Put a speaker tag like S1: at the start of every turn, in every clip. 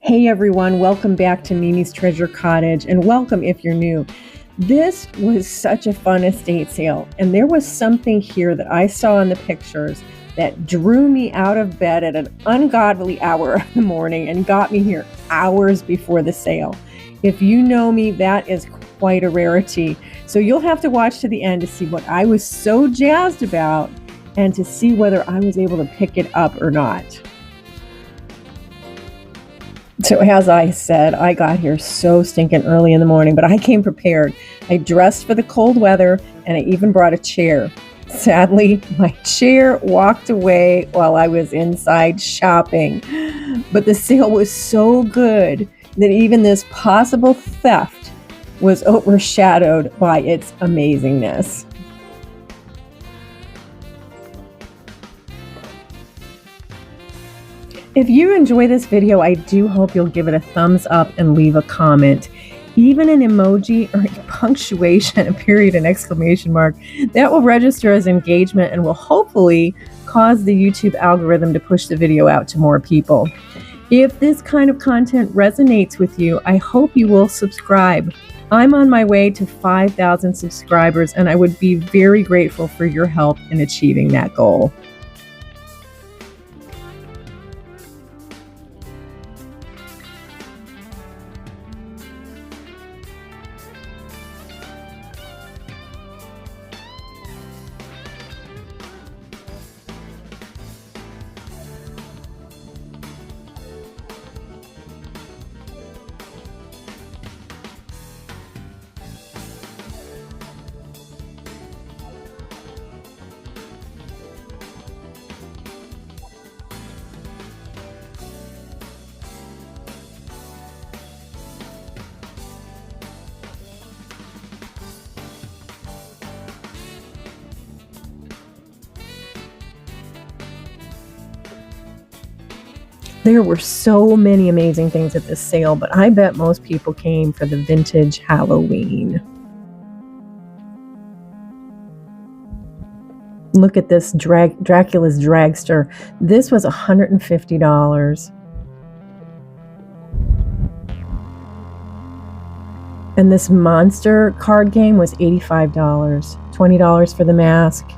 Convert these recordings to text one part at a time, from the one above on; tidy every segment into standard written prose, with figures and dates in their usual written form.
S1: Hey everyone, welcome back to Mimi's Treasure Cottage, and welcome if you're new. This was such a fun estate sale, and there was something here that I saw in the pictures that drew me out of bed at an ungodly hour of the morning and got me here hours before the sale. If you know me, that is quite a rarity. So you'll have to watch to the end to see what I was so jazzed about and to see whether I was able to pick it up or not. So as I said, I got here so stinking early in the morning, but I came prepared. I dressed for the cold weather, and I even brought a chair. Sadly, my chair walked away while I was inside shopping. But the sale was so good that even this possible theft was overshadowed by its amazingness. If you enjoy this video, I do hope you'll give it a thumbs up and leave a comment. Even an emoji or a punctuation, a period, an exclamation mark, that will register as engagement and will hopefully cause the YouTube algorithm to push the video out to more people. If this kind of content resonates with you, I hope you will subscribe. I'm on my way to 5,000 subscribers, and I would be very grateful for your help in achieving that goal. There were so many amazing things at this sale, but I bet most people came for the vintage Halloween. Look at this Dracula's dragster. This was $150. And this monster card game was $85. $20 for the mask.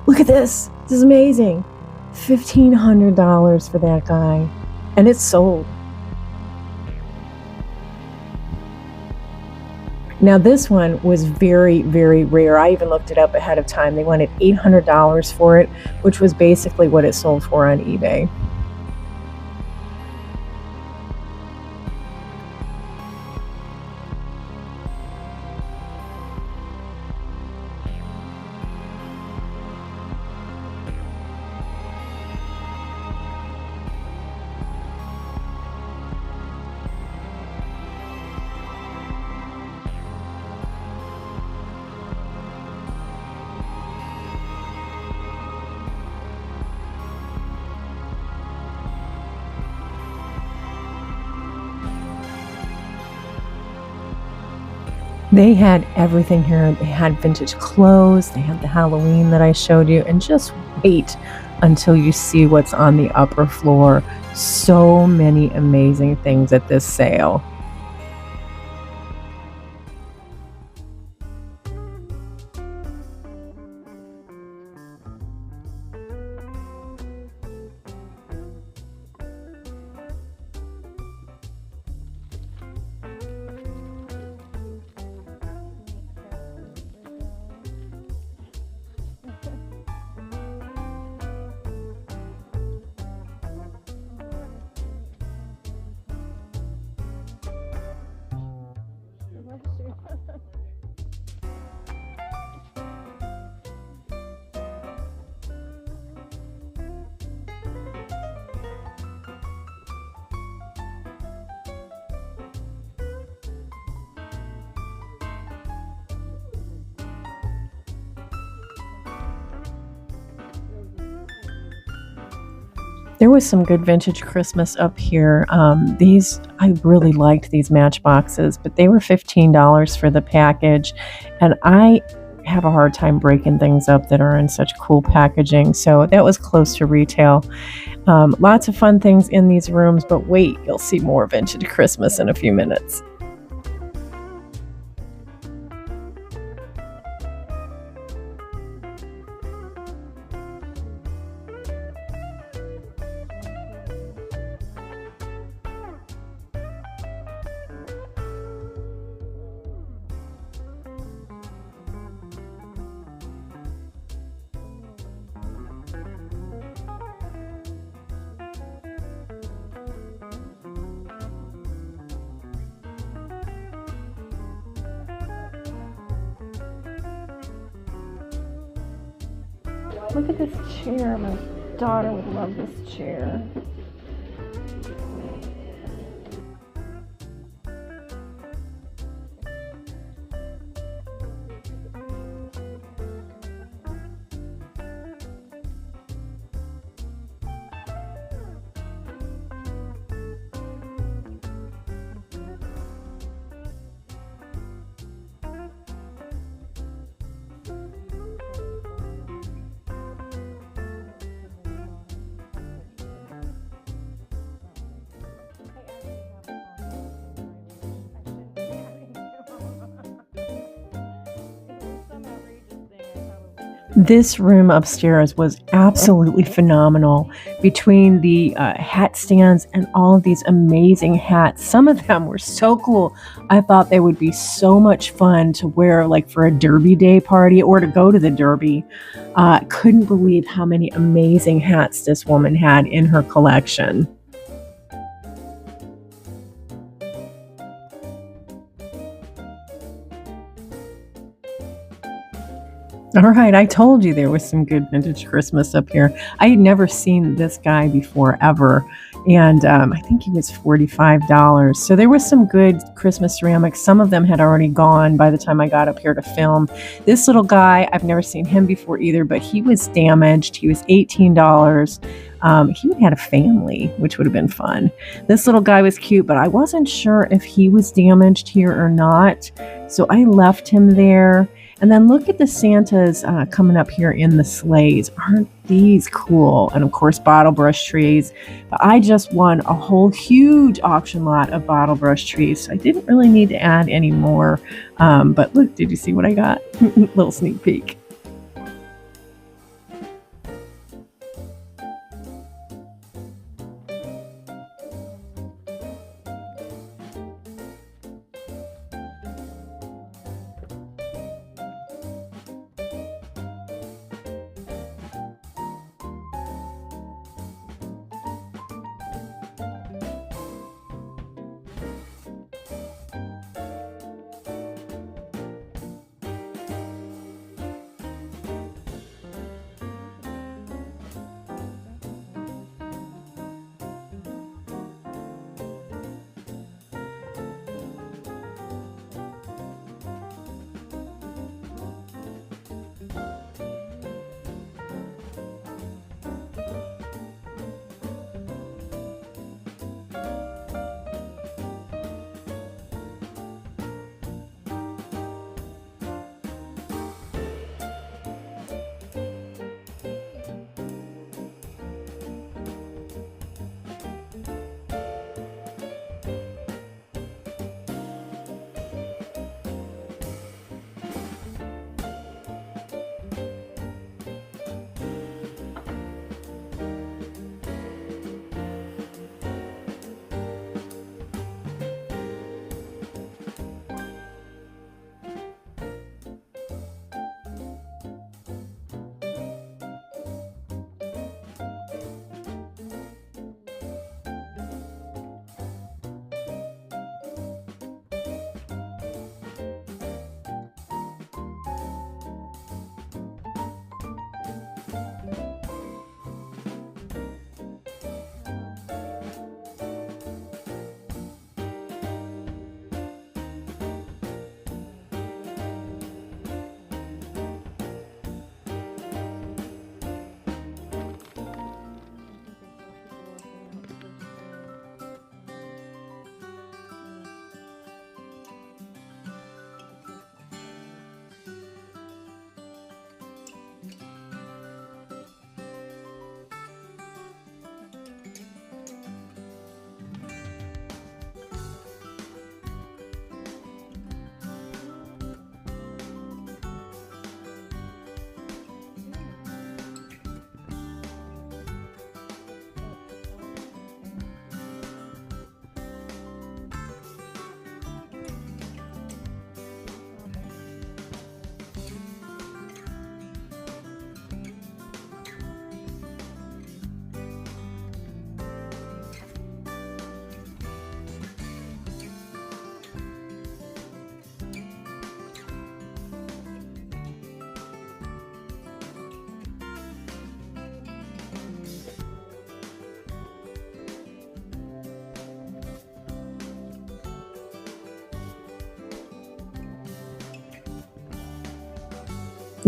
S1: Look at this. This is amazing. $1,500 for that guy, and it's sold. Now this one was very, very rare. I even looked it up ahead of time. They wanted $800 for it, which was basically what it sold for on eBay. They had everything here. They had vintage clothes, they had the Halloween that I showed you, and just wait until you see what's on the upper floor. So many amazing things at this sale. There was some good vintage Christmas up here. I really liked these matchboxes, but they were $15 for the package. And I have a hard time breaking things up that are in such cool packaging. So that was close to retail. Lots of fun things in these rooms, but wait, you'll see more vintage Christmas in a few minutes. Look at this chair. My daughter would love this chair. This room upstairs was absolutely phenomenal. Between the hat stands and all of these amazing hats, some of them were so cool. I thought they would be so much fun to wear, like for a Derby Day party or to go to the Derby. Couldn't believe how many amazing hats this woman had in her collection. All right, I told you there was some good vintage Christmas up here. I had never seen this guy before, ever. And I think he was $45. So there was some good Christmas ceramics. Some of them had already gone by the time I got up here to film. This little guy, I've never seen him before either, but he was damaged. He was $18. He had a family, which would have been fun. This little guy was cute, but I wasn't sure if he was damaged here or not. So I left him there. And then look at the Santas coming up here in the sleighs. Aren't these cool? And of course, bottle brush trees. But I just won a whole huge auction lot of bottle brush trees. So I didn't really need to add any more. But look, did you see what I got? Little sneak peek.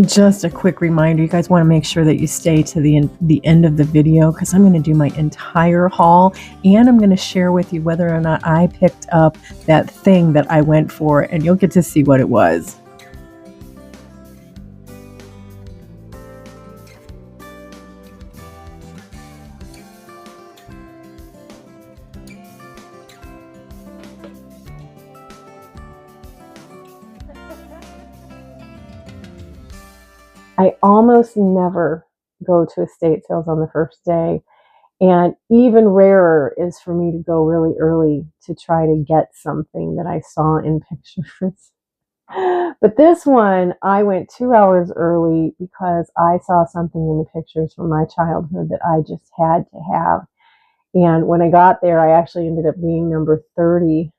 S1: Just a quick reminder, you guys want to make sure that you stay to the end of the video, because I'm going to do my entire haul, and I'm going to share with you whether or not I picked up that thing that I went for, and you'll get to see what it was. I almost never go to estate sales on the first day. And even rarer is for me to go really early to try to get something that I saw in pictures. But this one, I went 2 hours early because I saw something in the pictures from my childhood that I just had to have. And when I got there, I actually ended up being number 30.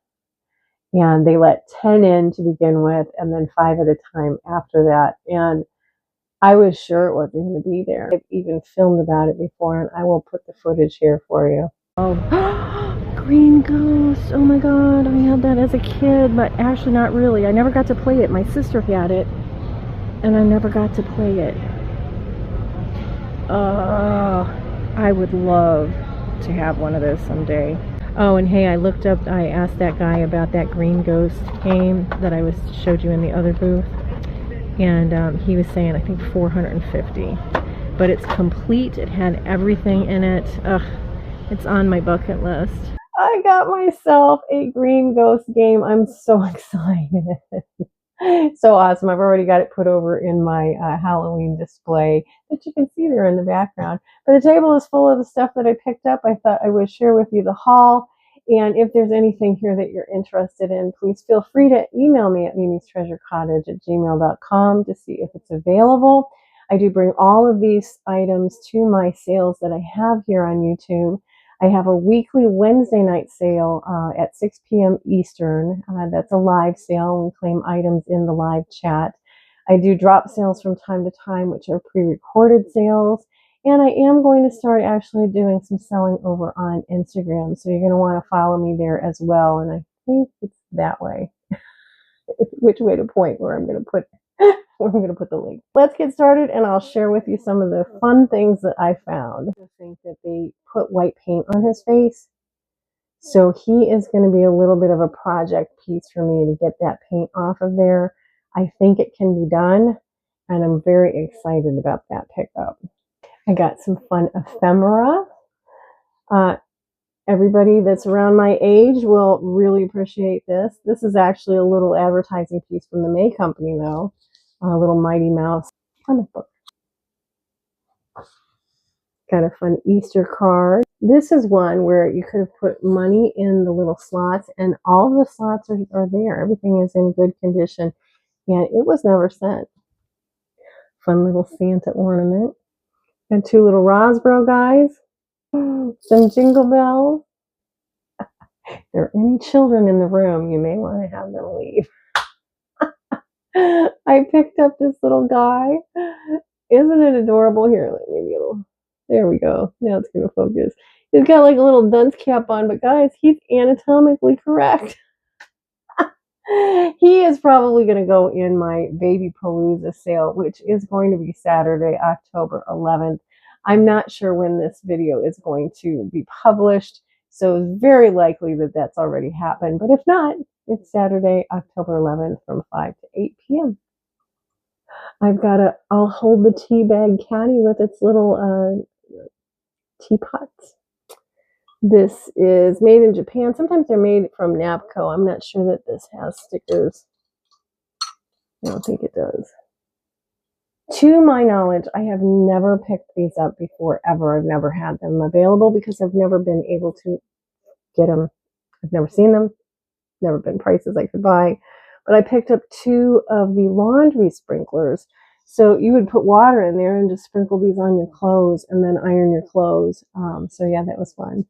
S1: And they let 10 in to begin with, and then 5 at a time after that. And I was sure it wasn't going to be there. I've even filmed about it before, and I will put the footage here for you. Oh, green ghost. Oh my god, I had that as a kid, but actually not really. I never got to play it. My sister had it, and I never got to play it. I would love to have one of those someday. Oh, and hey, I asked that guy about that green ghost game that I showed you in the other booth. And he was saying, I think 450, but it's complete. It had everything in it. Ugh, it's on my bucket list. I got myself a green ghost game. I'm so excited. So awesome. I've already got it put over in my Halloween display that you can see there in the background. But the table is full of the stuff that I picked up. I thought I would share with you the haul. And if there's anything here that you're interested in, please feel free to email me at mimistreasurecottage@gmail.com to see if it's available. I do bring all of these items to my sales that I have here on YouTube. I have a weekly Wednesday night sale at 6 p.m. Eastern. That's a live sale. We claim items in the live chat. I do drop sales from time to time, which are pre-recorded sales. And I am going to start actually doing some selling over on Instagram. So you're going to want to follow me there as well. And I think it's that way. Which way to point where I'm going to put the link. Let's get started, and I'll share with you some of the fun things that I found. I think that they put white paint on his face. So he is going to be a little bit of a project piece for me to get that paint off of there. I think it can be done, and I'm very excited about that pickup. I got some fun ephemera. Everybody that's around my age will really appreciate this. This is actually a little advertising piece from the May Company, though. A little Mighty Mouse comic book. Got a fun Easter card. This is one where you could have put money in the little slots, and all the slots are there. Everything is in good condition, and it was never sent. Fun little Santa ornament. And 2 little Rosbro guys. Some jingle bells. If there are any children in the room, you may want to have them leave. I picked up this little guy. Isn't it adorable? Here, let me get a little. There we go. Now it's going to focus. He's got like a little dunce cap on, but guys, he's anatomically correct. He is probably going to go in my Baby Palooza sale, which is going to be Saturday, October 11th. I'm not sure when this video is going to be published, so it's very likely that that's already happened. But if not, it's Saturday, October 11th from 5 to 8 p.m. I've got I'll hold the tea bag caddy with its little teapots. This is made in Japan. Sometimes they're made from Napco. I'm not sure that this has stickers. I don't think it does. To my knowledge, I have never picked these up before, ever. I've never had them available because I've never been able to get them. I've never seen them. Never been prices I could buy. But I picked up 2 of the laundry sprinklers. So you would put water in there and just sprinkle these on your clothes and then iron your clothes. So yeah, that was fun.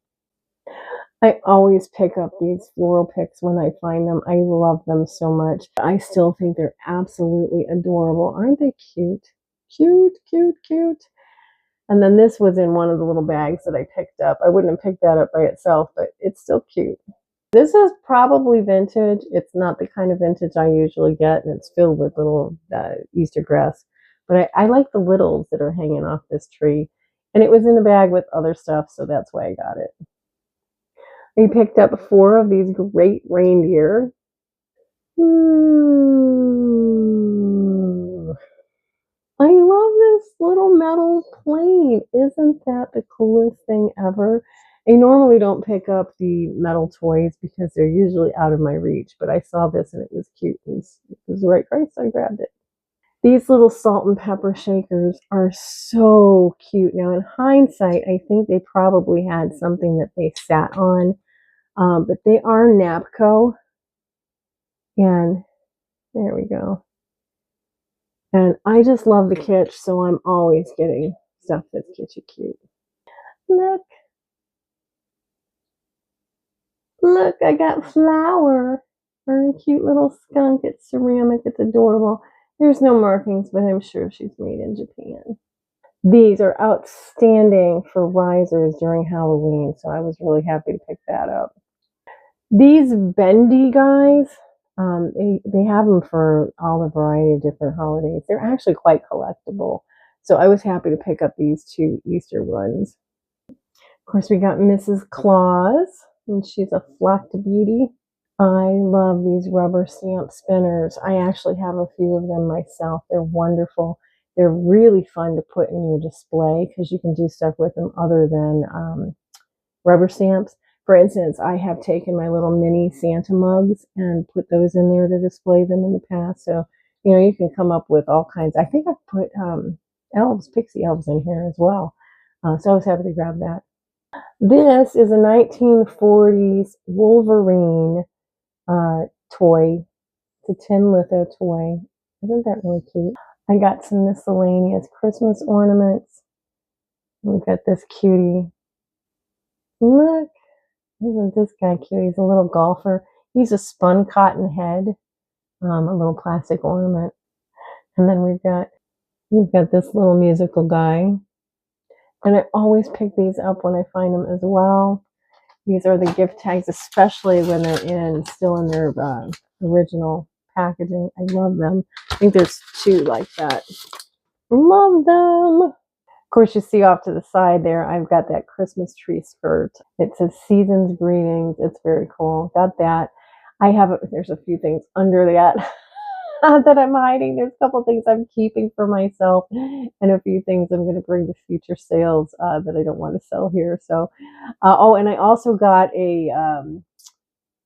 S1: I always pick up these floral picks when I find them. I love them so much. I still think they're absolutely adorable. Aren't they cute? Cute, cute, cute. And then this was in one of the little bags that I picked up. I wouldn't have picked that up by itself, but it's still cute. This is probably vintage. It's not the kind of vintage I usually get, and it's filled with little Easter grass But I like the littles that are hanging off this tree. And it was in the bag with other stuff, so that's why I got it. We picked up 4 of these great reindeer. I love this little metal plane. Isn't that the coolest thing ever? I normally don't pick up the metal toys because they're usually out of my reach, but I saw this and it was cute. It was the right price, so I grabbed it. These little salt and pepper shakers are so cute. Now, in hindsight, I think they probably had something that they sat on, but they are Napco. And there we go. And I just love the kitsch, so I'm always getting stuff that's kitschy cute. Look, I got Flower. Her cute little skunk. It's ceramic. It's adorable. There's no markings, but I'm sure she's made in Japan. These are outstanding for risers during Halloween, so I was really happy to pick that up. These bendy guys, they have them for all the variety of different holidays. They're actually quite collectible, so I was happy to pick up these 2 Easter ones. Of course, we got Mrs. Claus, and she's a flocked beauty. I love these rubber stamp spinners. I actually have a few of them myself. They're wonderful. They're really fun to put in your display because you can do stuff with them other than rubber stamps. For instance, I have taken my little mini Santa mugs and put those in there to display them in the past. So, you know, you can come up with all kinds. I think I've put elves, pixie elves in here as well. So I was happy to grab that. This is a 1940s Wolverine toy. It's a tin litho toy. Isn't that really cute? I got some miscellaneous Christmas ornaments. We've got this cutie. Look, isn't this guy cute? He's a little golfer. He's a spun cotton head, a little plastic ornament. And then we've got this little musical guy. And I always pick these up when I find them as well. These are the gift tags, especially when they're still in their original packaging. I love them. I think there's 2 like that. Love them. Of course, you see off to the side there, I've got that Christmas tree skirt. It says Season's Greetings. It's very cool. Got that. There's a few things under that that I'm hiding. There's a couple things I'm keeping for myself and a few things I'm going to bring to future sales that I don't want to sell here. So, and I also got a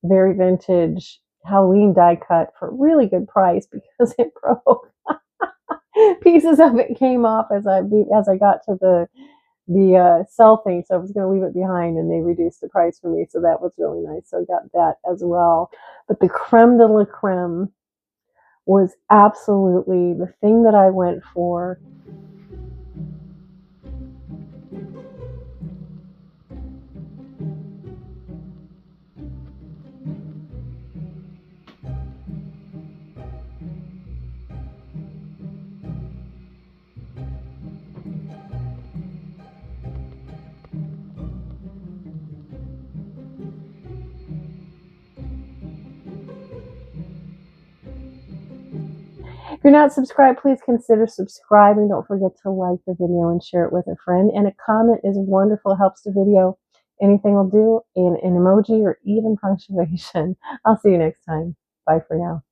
S1: very vintage Halloween die cut for a really good price because it broke. Pieces of it came off as I got to the sell thing, so I was going to leave it behind, and they reduced the price for me, so that was really nice. So I got that as well. But the creme de la creme was absolutely the thing that I went for. If you're not subscribed, please consider subscribing. Don't forget to like the video and share it with a friend. And a comment is wonderful, helps the video. Anything will do, in an emoji or even punctuation. I'll see you next time. Bye for now.